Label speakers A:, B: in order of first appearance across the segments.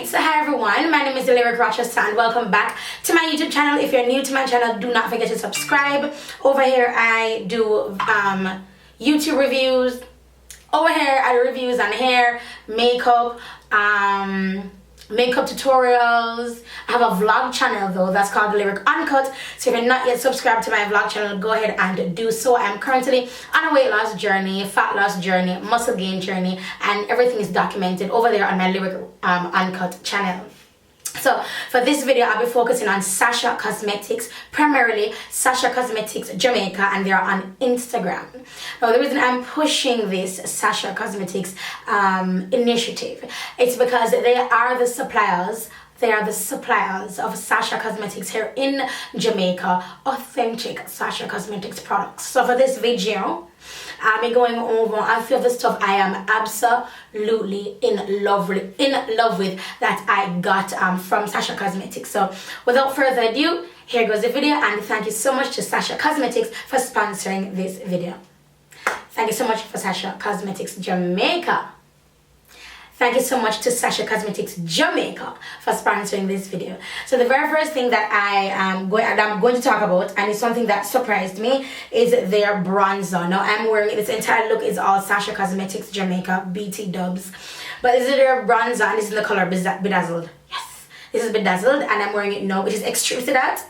A: Alright, so hi everyone, my name is LyricRochester and welcome back to my YouTube channel. If you're new to my channel, do not forget to subscribe. Over here I do YouTube reviews. Over here I do reviews on hair, makeup, makeup tutorials. I have a vlog channel though that's called Lyric Uncut, so if you're not yet subscribed to my vlog channel, go ahead and do so. I'm currently on a weight loss journey, fat loss journey, muscle gain journey, and everything is documented over there on my Lyric Uncut channel. So for this video I'll be focusing on Sasha Cosmetics, primarily Sasha Cosmetics Jamaica, and they're on Instagram. Now the reason I'm pushing this Sasha Cosmetics initiative, it's because they are the suppliers. They are the suppliers of Sasha Cosmetics here in Jamaica, authentic Sasha Cosmetics products. So for this video, I'll be going over a few of the stuff I am absolutely in love with that I got from Sasha Cosmetics. So without further ado, here goes the video, and thank you so much to Sasha Cosmetics for sponsoring this video. Thank you so much for Sasha Cosmetics Jamaica. Thank you so much to Sasha Cosmetics Jamaica for sponsoring this video. So the very first thing that I'm going to talk about, and it's something that surprised me, is their bronzer. Now I'm wearing, this entire look is all Sasha Cosmetics Jamaica BT dubs, but this is their bronzer and this is in the color Bedazzled. Yes, this is Bedazzled and I'm wearing it now, which is extreme to that.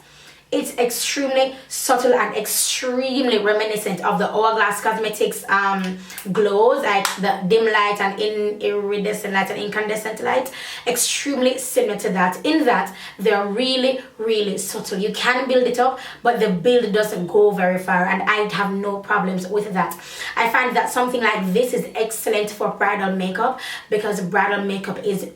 A: It's extremely subtle and extremely reminiscent of the Hourglass Cosmetics glows, like the dim light and iridescent light and incandescent light. Extremely similar to that, in that they're really subtle. You can build it up, but the build doesn't go very far, and I have no problems with that. I find that something like this is excellent for bridal makeup, because bridal makeup is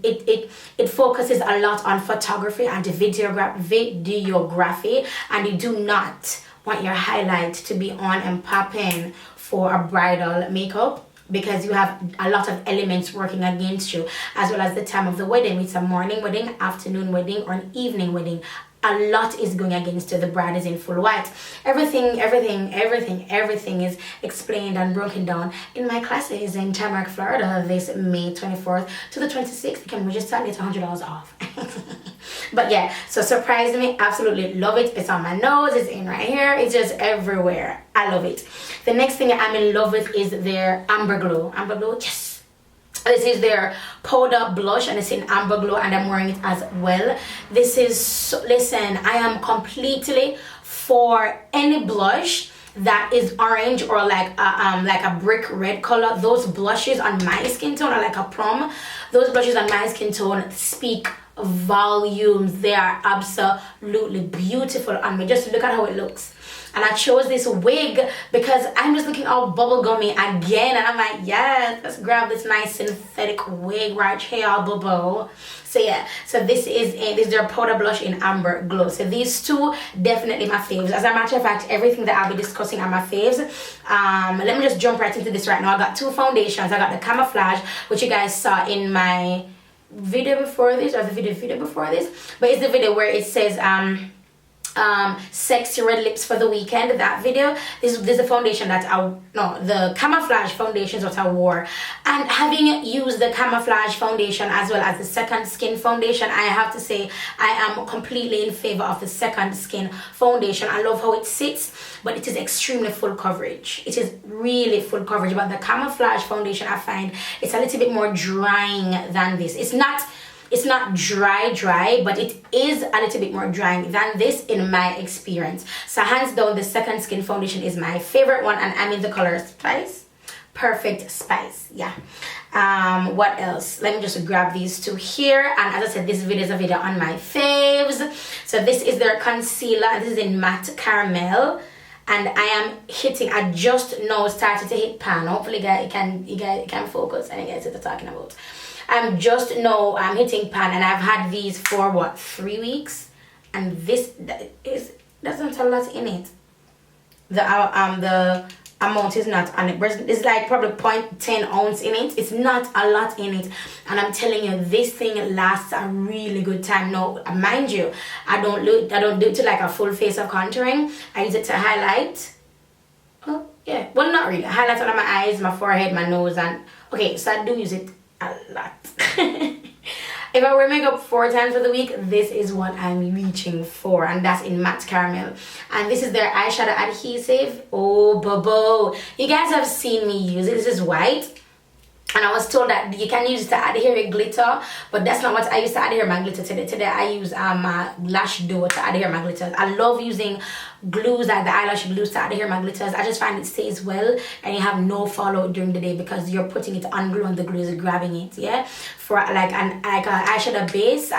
A: it focuses a lot on photography and videography, and you do not want your highlight to be on and popping for a bridal makeup, because you have a lot of elements working against you, as well as the time of the wedding. It's a morning wedding, afternoon wedding, or an evening wedding. A lot is going against you. The bride is in full white. Everything is explained and broken down in my classes in Tamarack, Florida, this May 24th to the 26th. You can register and get $100 off. But yeah, so surprised me, absolutely love it. It's on my nose, it's in right here, it's just everywhere. I love it. The next thing I'm in love with is their Amber Glow. Amber Glow, yes. This is their powder blush and it's in Amber Glow, and I'm wearing it as well. This is, listen, I am completely for any blush that is orange or like a brick red color. Those blushes on my skin tone are like a plum. Those blushes on my skin tone speak volumes. They are absolutely beautiful on me. Just look at how it looks. And I chose this wig because I'm just looking all bubblegummy again, and I'm like, yes, let's grab this nice synthetic wig right here, all bubble. So yeah, so this is their powder blush in Amber Glow. So these two definitely my faves. As a matter of fact, everything that I'll be discussing are my faves. Let me just jump right into this right now. I got two foundations. I got the Camouflage, which you guys saw in my video before this, or the video before this, but it's the video where it says sexy red lips for the weekend. That video, this is the foundation that the Camouflage foundations that I wore, and having used the Camouflage foundation as well as the Second Skin foundation, I have to say I am completely in favor of the Second Skin foundation. I love how it sits, but it is extremely full coverage. It is really full coverage, but the Camouflage foundation, I find it's a little bit more drying than this. It's not dry, but it is a little bit more drying than this in my experience. So hands down, the Second Skin foundation is my favorite one, and I'm in the color Spice. Perfect Spice, yeah. What else? Let me just grab these two here. And as I said, this video is a video on my faves. So this is their concealer, and this is in Matte Caramel. And I am hitting, I just now started to hit pan. Hopefully you guys can focus and you guys see what I'm talking about. I'm hitting pan, and I've had these for what, 3 weeks, and this doesn't have a lot in it. The amount is not on it. It's like probably 0.10 ounce in it. It's not a lot in it, and I'm telling you, this thing lasts a really good time. Now, mind you, I don't do it to like a full face of contouring. I use it to highlight. Oh yeah, well, not really. I highlight under my eyes, my forehead, my nose, and okay, so I do use it a lot. If I wear makeup 4 times for the week, this is what I'm reaching for, and that's in matte caramel. And this is their eyeshadow adhesive. Oh, bobo. You guys have seen me use it. This is white. And I was told that you can use it to adhere glitter, but that's not what I use to adhere my glitter today. Today I use my lash duo to adhere my glitters. I love using glues like the eyelash glues to adhere my glitters. I just find it stays well and you have no fallout during the day because you're putting it on glue and the glue is grabbing it. Yeah, for like an eyeshadow base,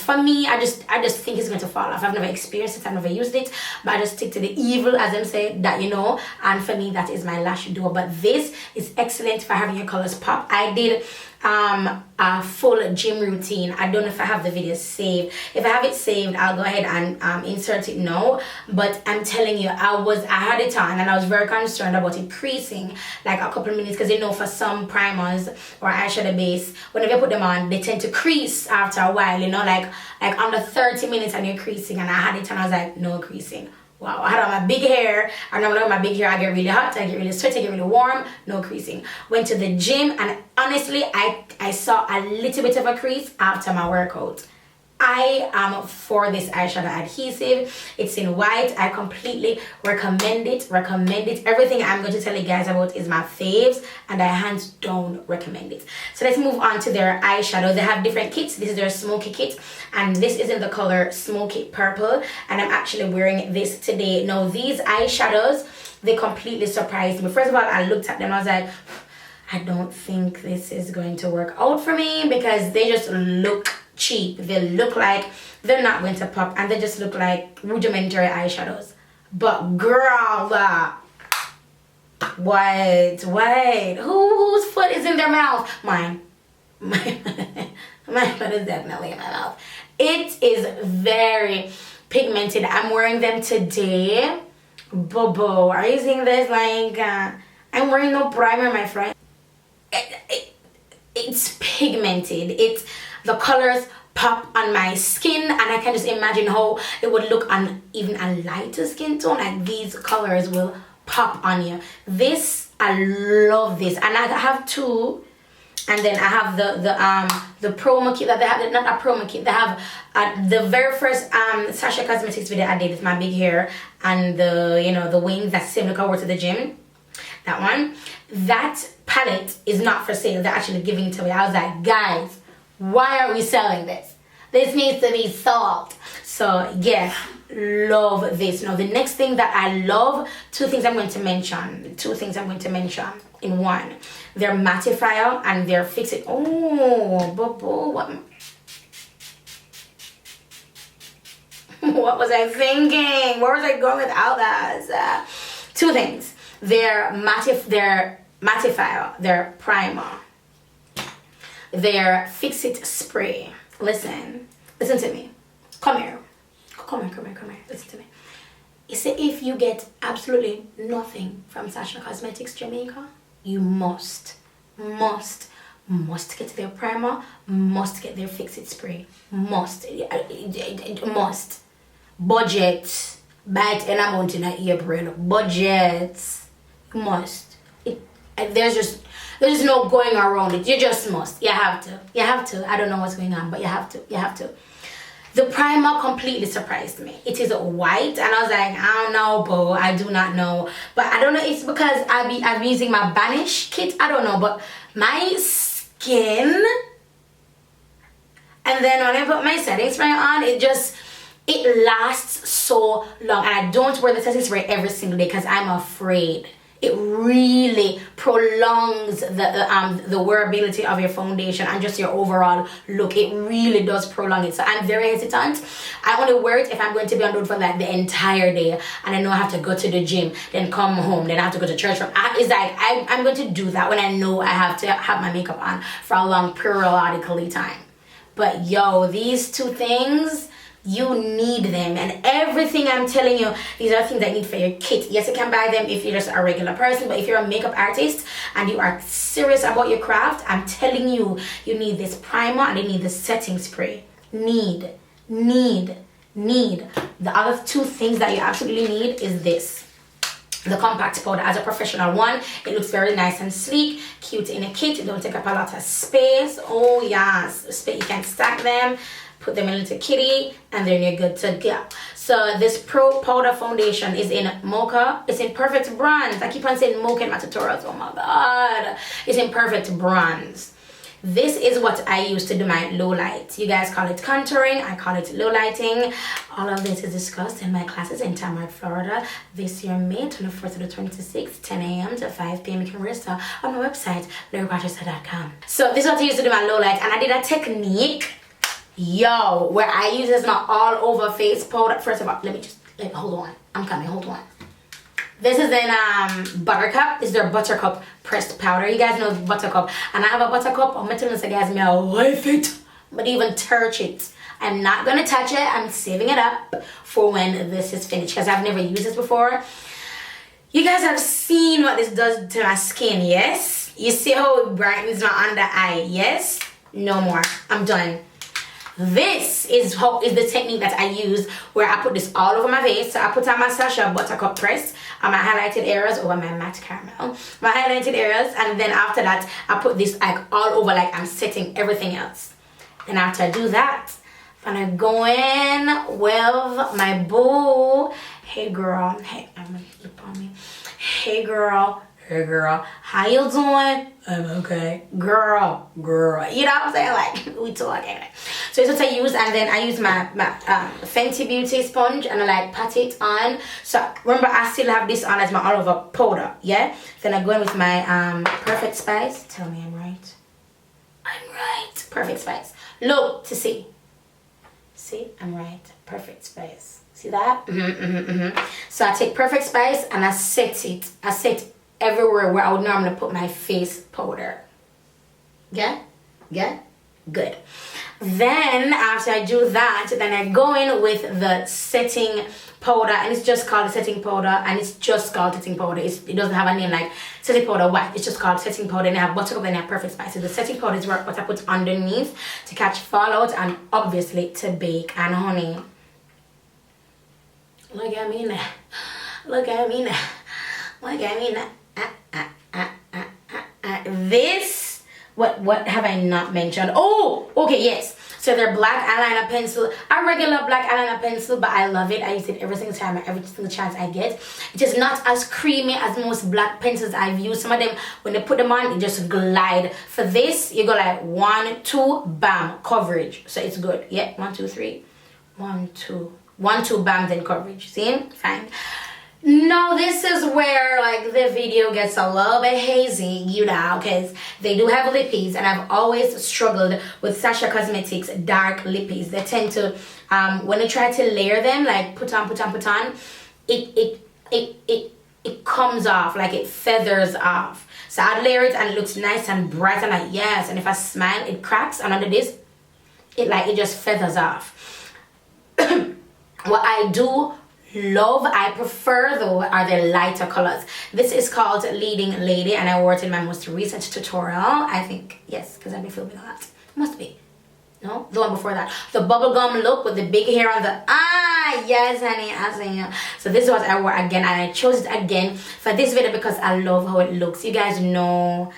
A: for me I just think it's going to fall off. I've never experienced it, I've never used it, but I just stick to the evil, as them say, that you know. And for me that is my lash duo. But this is excellent for having your colors pop. I did a full gym routine. I don't know if I have the video saved. If I have it saved, I'll go ahead and insert it now. But I'm telling you, I had it on and I was very concerned about it creasing like a couple of minutes, because you know for some primers or eyeshadow base, whenever you put them on, they tend to crease after a while, you know, like under 30 minutes and you're creasing. And I had it on, I was like, no creasing. Wow, I had on my big hair, and normally with my big hair I get really hot, I get really sweaty, I get really warm, no creasing. Went to the gym and honestly I saw a little bit of a crease after my workout. I am for this eyeshadow adhesive. It's in white. I completely recommend it. Everything I'm going to tell you guys about is my faves, and I hands down recommend it. So let's move on to their eyeshadow. They have different kits. This is their smoky kit, and this is in the color smoky purple, and I'm actually wearing this today. Now these eyeshadows, they completely surprised me. First of all, I looked at them, I was like, I don't think this is going to work out for me, because they just look cheap. They look like they're not going to pop, and they just look like rudimentary eyeshadows. But girl, wait, whose foot is in their mouth? Mine. My foot is definitely in my mouth. It is very pigmented. I'm wearing them today. Bobo, are you seeing this? Like I'm wearing no primer, my friend. It's pigmented. The colors pop on my skin, and I can just imagine how it would look on even a lighter skin tone. Like these colors will pop on you. This, I love this, and I have two. And then I have the promo kit that they have. Not a promo kit. They have the very first Sasha Cosmetics video I did with my big hair and the wings that same look I wore to the gym. That one. That palette is not for sale. They're actually giving it to me. I was like, guys, why are we selling this? This needs to be sold. So yeah, love this. Now the next thing that I love, two things I'm going to mention in one. Their mattifier and their fix it. Oh, Bobo, what was I thinking? Where was I going with all that? Two things. Their mattifier, their primer, their fix it spray. Listen to me. Come here. Listen to me. You see, if you get absolutely nothing from Sasha Cosmetics Jamaica, you must get their primer, must get their fix it spray, must. Budget, buy it in a month in April. Budget, must. There's just no going around it. You just must. You have to. I don't know what's going on, but you have to. The primer completely surprised me. It is white, and I was like, I don't know, Bo. I do not know. But I don't know. It's because I'm using my Banish kit. I don't know, but my skin. And then when I put my setting spray on, it lasts so long. And I don't wear the setting spray every single day because I'm afraid. It really prolongs the wearability of your foundation and just your overall look. It really does prolong it. So I'm very hesitant. I only wear it if I'm going to be on road for like the entire day, and I know I have to go to the gym, then come home, then I have to go to church. It's like I'm going to do that when I know I have to have my makeup on for a long periodically time. But yo, these two things, you need them, and everything I'm telling you, these are things I need for your kit. Yes, you can buy them if you're just a regular person, but if you're a makeup artist and you are serious about your craft, I'm telling you, you need this primer and you need the setting spray. Need. The other two things that you absolutely need is this. the compact powder as a professional one. It looks very nice and sleek, cute in a kit. It don't take up a lot of space. Oh yes, you can stack them, put them in a little kitty, and then you're good to go. So this Pro Powder Foundation is in Mocha. It's in Perfect Bronze. I keep on saying Mocha in my tutorials. Oh my god. It's in Perfect Bronze. This is what I use to do my low light. You guys call it contouring. I call it low lighting. All of this is discussed in my classes in Tamarack, Florida. This year, May 24th to the 26th, 10 a.m. to 5 p.m. You can register on my website, LyricRochester.com. So this is what I use to do my low light. And I did a technique, yo, where I use this my all over face powder. First of all, let me hold on. I'm coming, hold on. This is in Buttercup. This is their Buttercup pressed powder. You guys know Buttercup. And I have a Buttercup. I'm telling you guys, I love it. But even touch it. I'm not going to touch it. I'm saving it up for when this is finished. Because I've never used this before. You guys have seen what this does to my skin, yes? You see how it brightens my under eye, yes? No more. I'm done. This is the technique that I use where I put this all over my face. So I put on my Sasha Buttercup press on my highlighted areas over my matte caramel. My highlighted areas, and then after that I put this like all over like I'm setting everything else. Then after I do that, I'm gonna go in with my boo. Hey girl, hey, I'm gonna look on me. Hey girl, how you doing? I'm okay. Girl. You know what I'm saying? Like, we talking. So it's what I use, and then I use my Fenty Beauty sponge, and I like pat it on. So remember, I still have this on as my all over powder, yeah? Then I go in with my Perfect Spice. Tell me I'm right. I'm right. Perfect Spice. Look to see. See, I'm right. Perfect Spice. See that? So I take Perfect Spice and I set it. I set everywhere where I would normally put my face powder. Yeah? Good. Then after I do that, then I go in with the setting powder, and it's just called setting powder, and it's just called setting powder. It doesn't have a name like setting powder white. It's just called setting powder, and I have Buttercup and I have Perfect Spice. So the setting powder is what I put underneath to catch fallout and obviously to bake. And honey, look at me now. Look at me now. Look at me now. This, what have I not mentioned? Oh, okay, yes. So they're black eyeliner pencil, a regular black eyeliner pencil, but I love it. I use it every single time, every single chance I get. It is not as creamy as most black pencils I've used. Some of them, when they put them on, they just glide. For this, you go like 1, 2, bam, coverage. So it's good. Yeah, 1, 2, 3, 1, 2, 1, 2, bam, then coverage. See? Fine. Now this is where like the video gets a little bit hazy, you know, because they do have lippies, and I've always struggled with Sasha Cosmetics dark lippies. They tend to when I try to layer them, like put on, it comes off, like it feathers off. So I'd layer it and it looks nice and bright, and like yes, and if I smile it cracks, and under this it just feathers off. What I do love, I prefer though, are the lighter colors. This is called Leading Lady, and I wore it in my most recent tutorial. I think, yes, because I've been filming a lot. Must be. No? The one before that. The bubblegum look with the big hair on the yes honey, I see you. So this is what I wore again, and I chose it again for this video because I love how it looks. You guys know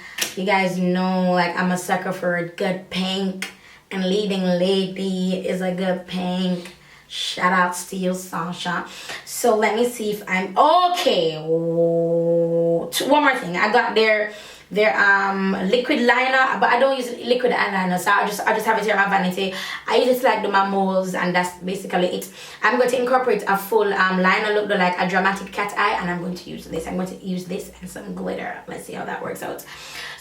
A: like I'm a sucker for a good pink, and Leading Lady is a good pink. Shout outs to you, Sasha. So let me see if I'm okay. One more thing. I got their liquid liner, but I don't use liquid eyeliner, so I just have it here on my vanity. I use it to like do my moles, and that's basically it. I'm going to incorporate a full liner look, like a dramatic cat eye, and I'm going to use this. I'm going to use this and some glitter. Let's see how that works out.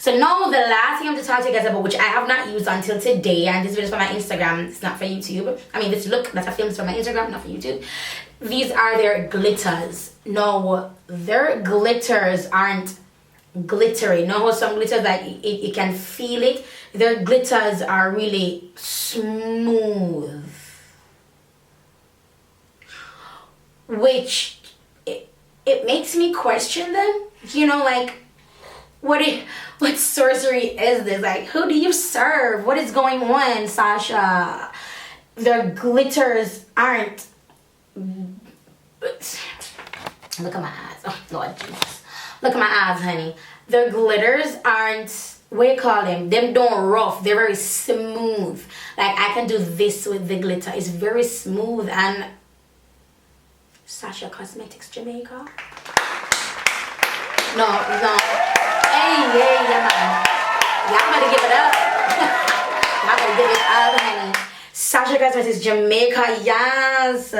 A: So now the last thing I'm to talk to you guys about, which I have not used until today, and this video is for my Instagram, it's not for YouTube. I mean, this look that I filmed is for my Instagram, not for YouTube. These are their glitters. No, their glitters aren't glittery. No, how some glitters, like you can feel it. Their glitters are really smooth, which it makes me question them. You know, like what sorcery is this? Like, who do you serve? What is going on, Sasha? Their glitters aren't. Look at my eyes. Oh, Lord Jesus. Look at my eyes, honey. Their glitters aren't, what you call them? Them don't rough. They're very smooth. Like, I can do this with the glitter. It's very smooth. And Sasha Cosmetics Jamaica. No. Hey, man. Y'all better give it up. Y'all better give it up, honey. Sasha Cosmetics Jamaica. Yes.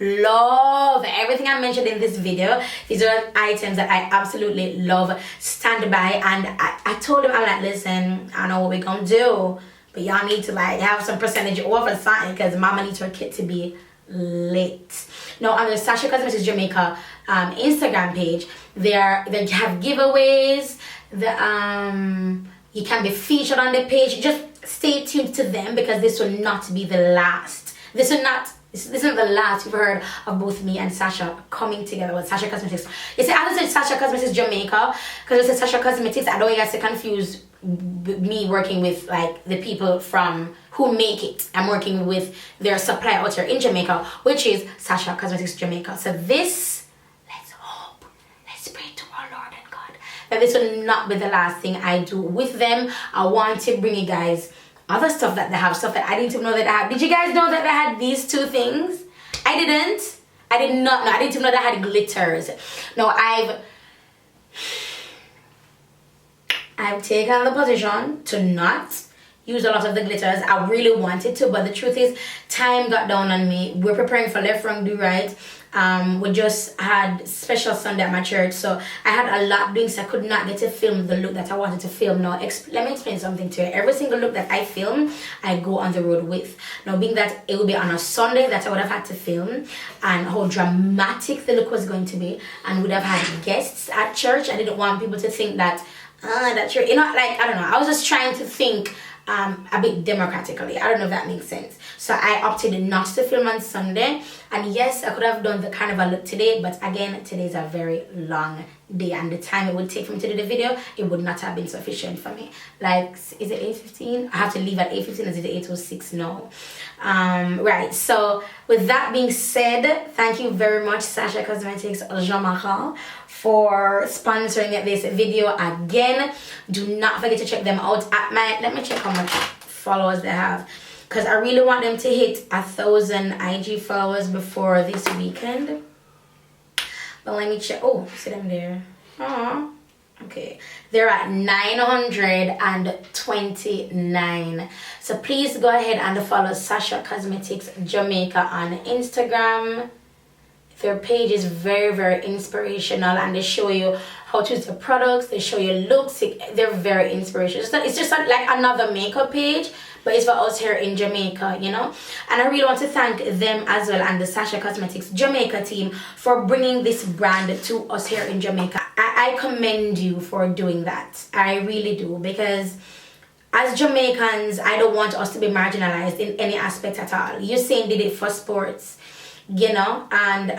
A: Love everything I mentioned in this video. These are items that I absolutely love, stand by. And I told them, I'm like, listen, I know what we're gonna do, but y'all need to like have some percentage off or something, because mama needs her kit to be lit. Now on the Sasha Cosmetics Jamaica Instagram page, they have giveaways. You can be featured on the page. Just stay tuned to them, because this will not be the last. This isn't the last you've heard of both me and Sasha coming together with Sasha Cosmetics. You see, I said Sasha Cosmetics Jamaica because I said Sasha Cosmetics. I don't want you guys to confuse me working with like the people from who make it. I'm working with their supply out here in Jamaica, which is Sasha Cosmetics Jamaica. So this, let's hope, let's pray to our Lord and God that this will not be the last thing I do with them. I want to bring you guys other stuff that they have, stuff that I didn't even know that they have. Did you guys know that they had these two things? I didn't. I did not know. I didn't even know they had glitters. No, I've taken the position to not use a lot of the glitters. I really wanted to, but the truth is, time got down on me. We're preparing for Left Wrong Do Right. We just had special Sunday at my church, so I had a lot doing, so I could not get to film the look that I wanted to film. Now, let me explain something to you. Every single look that I film, I go on the road with. Now, being that it would be on a Sunday that I would have had to film, and how dramatic the look was going to be, and would have had guests at church, I didn't want people to think that, that you're, you know, like, I don't know. I was just trying to think a bit democratically. I don't know if that makes sense. So I opted not to film on Sunday. And yes, I could have done the carnival look today, but again, today's a very long day, and the time it would take for me to do the video, it would not have been sufficient for me. Like, is it 8:15? I have to leave at 8:15. Is it 8:06? No. Right, so with that being said, thank you very much, Sasha Cosmetics Jamaica, for sponsoring this video again. Do not forget to check them out at let me check how much followers they have, because I really want them to hit 1,000 IG followers before this weekend. But let me check. Oh, see them there. Oh, okay. They're at 929. So please go ahead and follow Sasha Cosmetics Jamaica on Instagram. Their page is very, very inspirational, and they show you how to use the products. They show you looks. They're very inspirational. It's just like another makeup page, but it's for us here in Jamaica, you know. And I really want to thank them as well, and the Sasha Cosmetics Jamaica team, for bringing this brand to us here in Jamaica. I commend you for doing that. I really do, because as Jamaicans, I don't want us to be marginalized in any aspect at all. Usain did it for sports, you know, and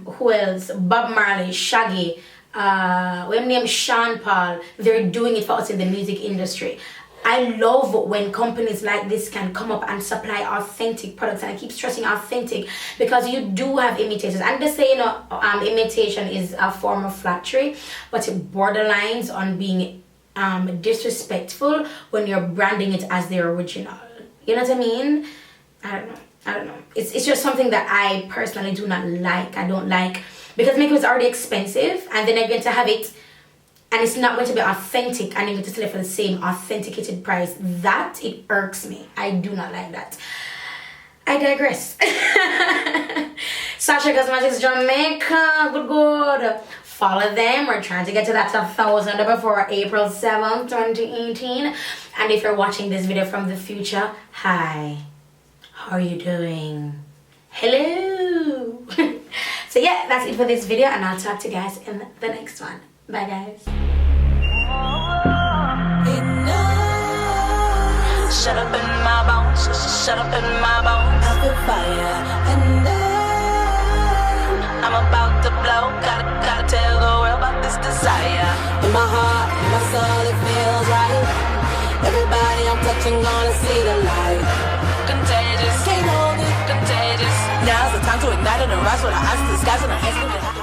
A: who else? Bob Marley, Shaggy, when named Sean Paul. They're doing it for us in the music industry. I love when companies like this can come up and supply authentic products, and I keep stressing authentic, because you do have imitators, and they say, you know, imitation is a form of flattery, but it borderlines on being disrespectful when you're branding it as the original. You know what I mean? I don't know. It's just something that I personally do not like. I don't like, because makeup is already expensive, and then you're going to have it, and it's not going to be authentic, and you're going to sell it for the same authenticated price. That, it irks me. I do not like that. I digress. Sasha Cosmetics Jamaica, good. Follow them. We're trying to get to that 1,000 before April 7th, 2018. And if you're watching this video from the future, hi. How are you doing? Hello. So yeah, that's it for this video, and I'll talk to you guys in the next one. Bye guys.
B: Shut up in my bones, shut up in my bones. I feel fire, and I'm about to blow. Gotta tell the world about this desire. In my heart, in my soul, it feels right. Everybody I'm touching gonna see the light. Contagious, can't hold it, contagious. Now's the time to ignite it around. rise with the eyes to the skies and the hands to the